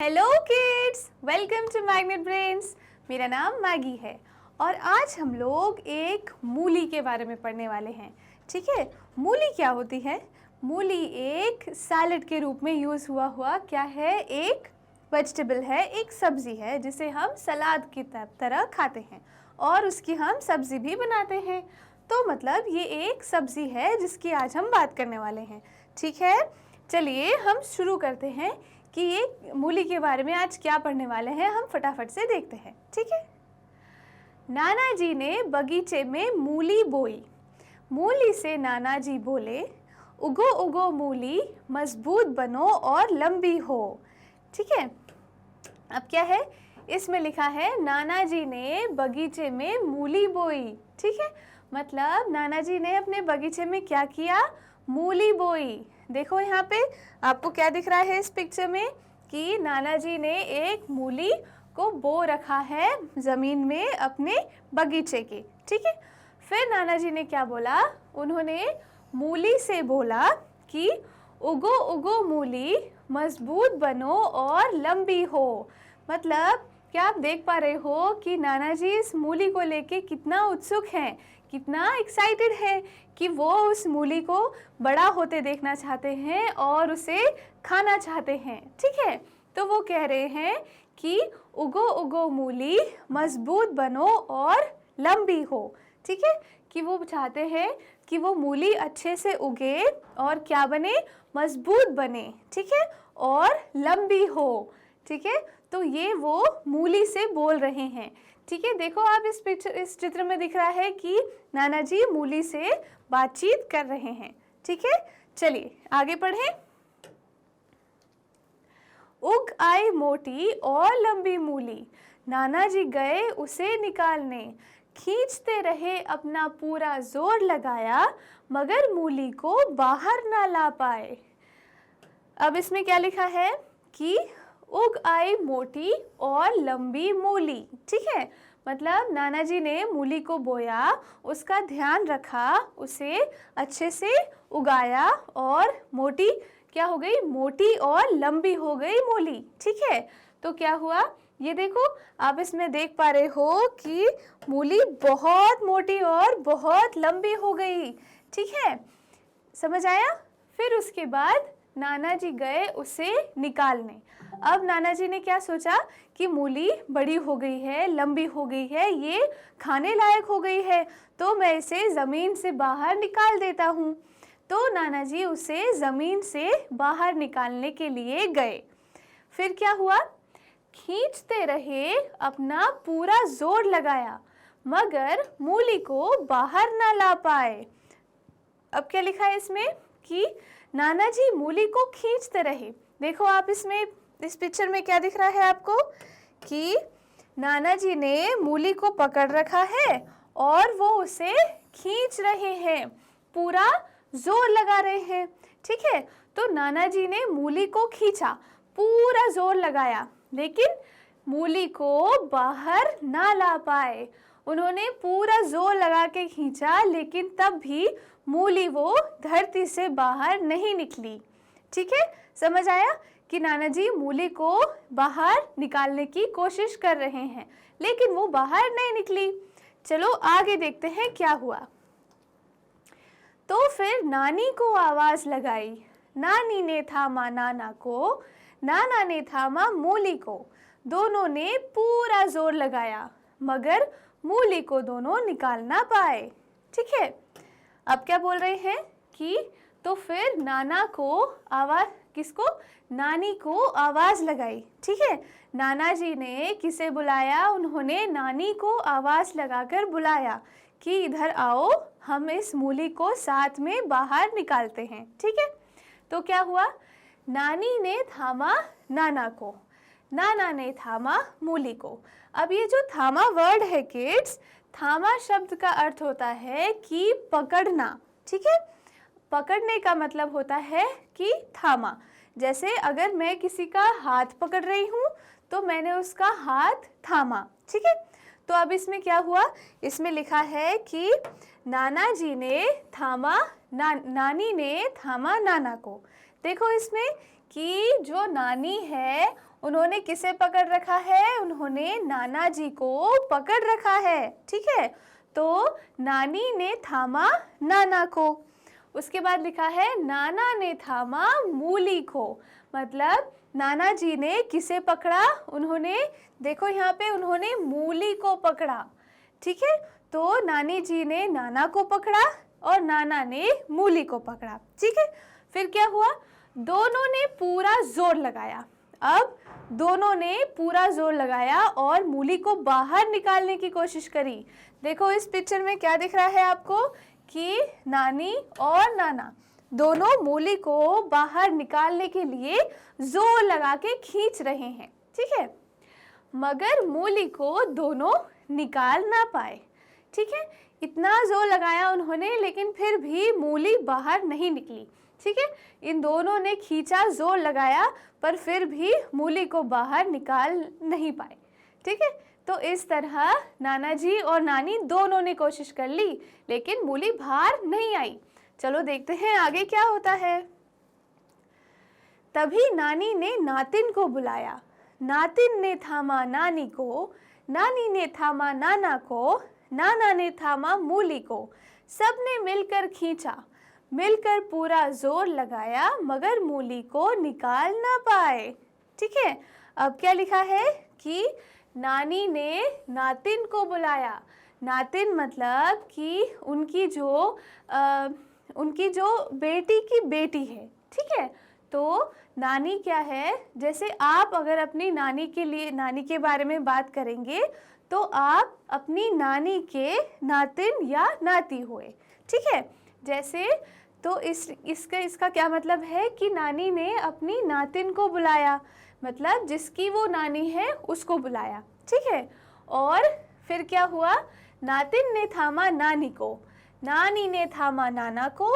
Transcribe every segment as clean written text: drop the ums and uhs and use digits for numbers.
Hello kids, welcome to Magnet Brains. मेरा नाम Maggi है और आज हम लोग एक मूली के बारे में पढ़ने वाले हैं। ठीक है, मूली क्या होती है? मूली एक सैलेड के रूप में यूज़ हुआ क्या है? एक वेजिटेबल है, एक सब्ज़ी है जिसे हम सलाद की तरह खाते हैं और उसकी हम सब्ज़ी भी बनाते हैं। तो मतलब ये एक सब्ज़ी है जिसकी आज हम बात करने वाले हैं। ठीक है, चलिए हम शुरू करते हैं कि ये मूली के बारे में आज क्या पढ़ने वाले हैं। हम फटाफट से देखते हैं। ठीक है, नाना जी ने बगीचे में मूली बोई। मूली से नाना जी बोले, उगो उगो मूली, मजबूत बनो और लंबी हो। ठीक है, अब क्या है इसमें लिखा है, नाना जी ने बगीचे में मूली बोई। ठीक है, मतलब नाना जी ने अपने बगीचे में क्या किया? मूली बोई। देखो यहाँ पे आपको क्या दिख रहा है इस पिक्चर में कि नाना जी ने एक मूली को बो रखा है ज़मीन में अपने बगीचे के। ठीक है, फिर नाना जी ने क्या बोला? उन्होंने मूली से बोला कि उगो उगो मूली, मजबूत बनो और लंबी हो। मतलब क्या आप देख पा रहे हो कि नाना जी इस मूली को लेके कितना उत्सुक हैं, कितना एक्साइटेड है कि वो उस मूली को बड़ा होते देखना चाहते हैं और उसे खाना चाहते हैं। ठीक है, तो वो कह रहे हैं कि उगो उगो मूली, मजबूत बनो और लंबी हो। ठीक है, कि वो चाहते हैं कि वो मूली अच्छे से उगे और क्या बने? मजबूत बने। ठीक है, और लंबी हो। ठीक है, तो ये वो मूली से बोल रहे हैं। ठीक है, देखो आप इस चित्र में दिख रहा है कि नाना जी मूली से बातचीत कर रहे हैं। ठीक है, चलिए आगे पढ़ें। उग आई मोटी और लंबी मूली, नाना जी गए उसे निकालने। खींचते रहे अपना पूरा जोर लगाया, मगर मूली को बाहर ना ला पाए। अब इसमें क्या लिखा है कि उग आई मोटी और लंबी मूली। ठीक है, मतलब नाना जी ने मूली को बोया, उसका ध्यान रखा, उसे अच्छे से उगाया और मोटी क्या हो गई? मोटी और लंबी हो गई मूली। ठीक है, तो क्या हुआ? ये देखो आप इसमें देख पा रहे हो कि मूली बहुत मोटी और बहुत लंबी हो गई। ठीक है, समझ आया? फिर उसके बाद नाना जी गए उसे निकालने। अब नाना जी ने क्या सोचा कि मूली बड़ी हो गई है, लंबी हो गई है, ये खाने लायक हो गई है, तो मैं इसे ज़मीन से बाहर निकाल देता हूँ। तो नाना जी उसे ज़मीन से बाहर निकालने के लिए गए। फिर क्या हुआ? खींचते रहे, अपना पूरा जोर लगाया, मगर मूली को बाहर ना ला पाए। अब क्या लिखा है इसमें कि नाना जी मूली को खींचते रहे। देखो आप इसमें इस पिक्चर में क्या दिख रहा है आपको कि नाना जी ने मूली को पकड़ रखा है और वो उसे खींच रहे हैं, पूरा जोर लगा रहे हैं। ठीक है, तो नाना जी ने मूली को खींचा, पूरा जोर लगाया, लेकिन मूली को बाहर ना ला पाए। उन्होंने पूरा जोर लगा के खींचा, लेकिन तब भी मूली वो धरती से बाहर नहीं निकली। ठीक है, समझ आया कि नाना जी मूली को बाहर निकालने की कोशिश कर रहे हैं, लेकिन वो बाहर नहीं निकली। चलो आगे देखते हैं क्या हुआ। तो फिर नानी को आवाज लगाई, नानी ने थामा नाना को, नाना ने थामा मूली को। दोनों ने पूरा जोर लगाया, मगर मूली को दोनों निकाल ना पाए। ठीक है, अब क्या बोल रहे हैं कि तो फिर नाना को आवाज, किसको? नानी को आवाज लगाई। ठीक है, नाना जी ने किसे बुलाया? उन्होंने नानी को आवाज लगाकर बुलाया कि इधर आओ, हम इस मूली को साथ में बाहर निकालते हैं। ठीक है, तो क्या हुआ? नानी ने थामा नाना को, नाना ने थामा मूली को। अब ये जो थामा वर्ड है किड्स, थामा शब्द का अर्थ होता है कि पकड़ना। ठीक है, पकड़ने का मतलब होता है कि थामा। जैसे अगर मैं किसी का हाथ पकड़ रही हूँ तो मैंने उसका हाथ थामा। ठीक है, तो अब इसमें क्या हुआ? इसमें लिखा है कि नाना जी ने थामा नानी ने थामा नाना को। देखो इसमें कि जो नानी है उन्होंने किसे पकड़ रखा है? उन्होंने नाना जी को पकड़ रखा है। ठीक है, तो नानी ने थामा नाना को। उसके बाद लिखा है नाना ने थामा मूली को। मतलब नाना जी ने किसे पकड़ा? उन्होंने, देखो यहाँ पे, उन्होंने मूली को पकड़ा। ठीक है, तो नानी जी ने नाना को पकड़ा और नाना ने मूली को पकड़ा। ठीक है, फिर क्या हुआ? दोनों ने पूरा जोर लगाया। अब दोनों ने पूरा जोर लगाया और मूली को बाहर निकालने की कोशिश करी। देखो इस पिक्चर में क्या दिख रहा है आपको कि नानी और नाना दोनों मूली को बाहर निकालने के लिए जोर लगा के खींच रहे हैं। ठीक है, मगर मूली को दोनों निकाल ना पाए। ठीक है, इतना जोर लगाया उन्होंने, लेकिन फिर भी मूली बाहर नहीं निकली। ठीक है, इन दोनों ने खींचा, जोर लगाया, पर फिर भी मूली को बाहर निकाल नहीं पाए। ठीक है, तो इस तरह नाना जी और नानी दोनों ने कोशिश कर ली, लेकिन मूली बाहर नहीं आई। चलो देखते हैं आगे क्या होता है। तभी नानी ने नातिन को बुलाया। नातिन ने थामा नानी को, नानी ने थामा नाना को, नाना ने थामा मूली को। सबने मिलकर खींचा, मिलकर पूरा जोर लगाया, मगर मूली को निकाल ना पाए। ठीक है, अब क्या लिखा है कि नानी ने नातिन को बुलाया। नातिन मतलब कि उनकी जो बेटी की बेटी है। ठीक है, तो नानी क्या है, जैसे आप अगर अपनी नानी के बारे में बात करेंगे तो आप अपनी नानी के नातिन या नाती हुए। ठीक है, जैसे तो इसका क्या मतलब है कि नानी ने अपनी नातिन को बुलाया, मतलब जिसकी वो नानी है उसको बुलाया। ठीक है, और फिर क्या हुआ? नातिन ने थामा नानी को, नानी ने थामा नाना को,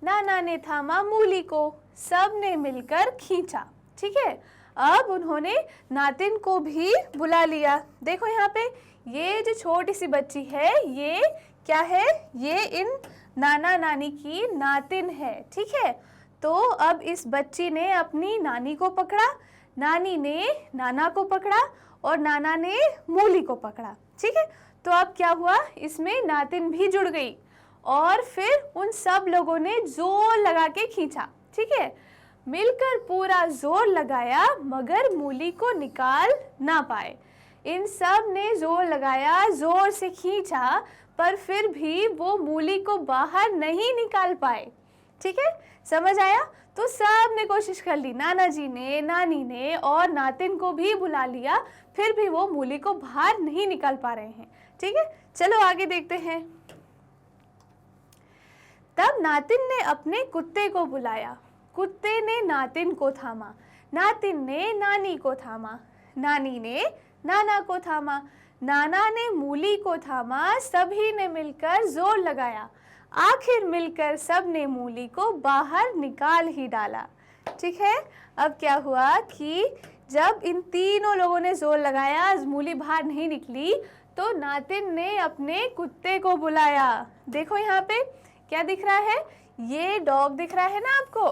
नाना ने थामा मूली को। सब ने मिलकर खींचा। ठीक है, अब उन्होंने नातिन को भी बुला लिया। देखो यहाँ पे ये जो छोटी सी बच्ची है, ये क्या है? ये इन नाना नानी की नातिन है। ठीक है, तो अब इस बच्ची ने अपनी नानी को पकड़ा, नानी ने नाना को पकड़ा और नाना ने मूली को पकड़ा। ठीक है, तो अब क्या हुआ? इसमें नातिन भी जुड़ गई और फिर उन सब लोगों ने जोर लगा के खींचा। ठीक है, मिलकर पूरा जोर लगाया, मगर मूली को निकाल ना पाए। इन सब ने जोर लगाया, जोर से खींचा, पर फिर भी वो मूली को बाहर नहीं निकाल पाए। ठीक है, समझ आया? तो सब ने कोशिश कर ली, नाना जी ने, नानी ने और नातिन को भी बुला लिया, फिर भी वो मूली को बाहर नहीं निकाल पा रहे हैं। ठीक है, चलो आगे देखते हैं। तब नातिन ने अपने कुत्ते को बुलाया। कुत्ते ने नातिन को थामा, नातिन ने नानी को थामा, नानी ने नाना को थामा, नाना ने मूली को थामा। सभी ने मिलकर जोर लगाया, आखिर मिलकर सब ने मूली को बाहर निकाल ही डाला। ठीक है, अब क्या हुआ कि जब इन तीनों लोगों ने जोर लगाया, मूली बाहर नहीं निकली, तो नातिन ने अपने कुत्ते को बुलाया। देखो यहाँ पे क्या दिख रहा है? ये डॉग दिख रहा है ना आपको?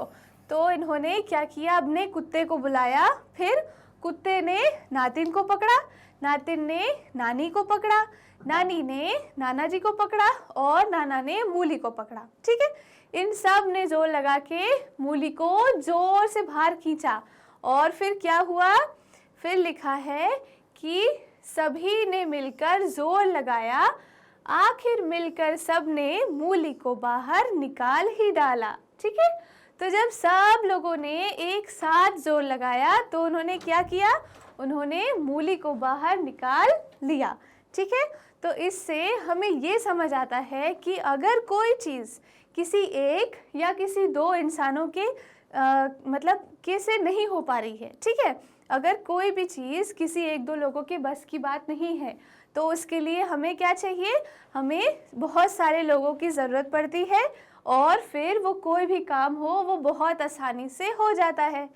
तो इन्होंने क्या किया? अपने कुत्ते को बुलाया, फिर कुत्ते ने नातिन को पकड़ा, नातिन ने नानी को पकड़ा, नानी ने नाना जी को पकड़ा और नाना ने मूली को पकड़ा। ठीक है, इन सब ने जोर लगा के मूली को जोर से बाहर खींचा और फिर क्या हुआ? फिर लिखा है कि सभी ने मिलकर जोर लगाया, आखिर मिलकर सब ने मूली को बाहर निकाल ही डाला। ठीक है, तो जब सब लोगों ने एक साथ जोर लगाया तो उन्होंने क्या किया? उन्होंने मूली को बाहर निकाल लिया। ठीक है, तो इससे हमें ये समझ आता है कि अगर कोई चीज़ किसी एक या किसी दो इंसानों के मतलब के से नहीं हो पा रही है, ठीक है, अगर कोई भी चीज़ किसी एक दो लोगों के बस की बात नहीं है, तो उसके लिए हमें क्या चाहिए? हमें बहुत सारे लोगों की ज़रूरत पड़ती है और फिर वो कोई भी काम हो वो बहुत आसानी से हो जाता है।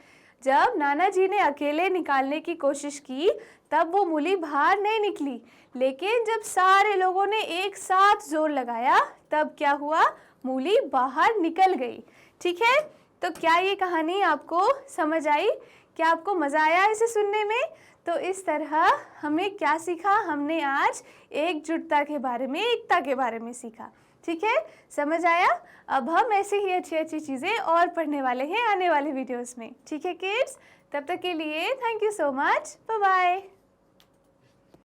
जब नाना जी ने अकेले निकालने की कोशिश की तब वो मूली बाहर नहीं निकली, लेकिन जब सारे लोगों ने एक साथ जोर लगाया तब क्या हुआ? मूली बाहर निकल गई। ठीक है, तो क्या ये कहानी आपको समझ आई क्या आपको मज़ा आया इसे सुनने में? तो इस तरह हमें क्या सीखा? हमने आज एकजुटता के बारे में, एकता के बारे में सीखा। ठीक है, समझ आया? अब हम ऐसे ही अच्छी अच्छी चीज़ें और पढ़ने वाले हैं आने वाले वीडियोस में। ठीक है किड्स, तब तक के लिए thank you so much, bye bye.